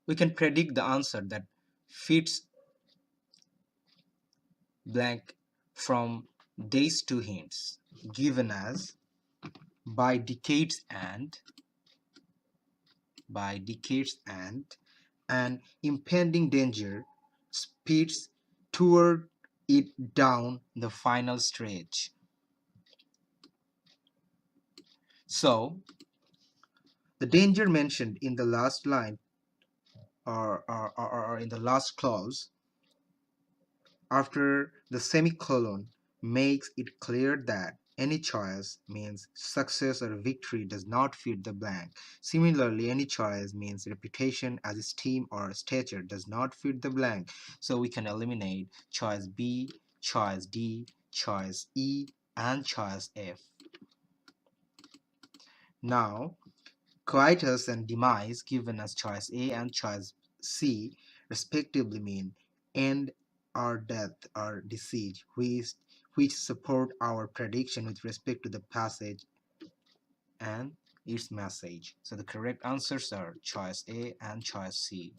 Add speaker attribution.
Speaker 1: we can predict the answer that fits blank from these two hints given as by decades and an impending danger speeds toward it down the final stretch. So the danger mentioned in the last line or in the last clause after the semicolon makes it clear that any choice means success or victory does not fit the blank. Similarly, any choice means reputation as esteem or stature does not fit the blank. So we can eliminate choice B, choice D, choice E, and choice F. Now, coitus and demise given as choice A and choice C respectively mean end or death or decease, which support our prediction with respect to the passage and its message. So the correct answers are choice A and choice C.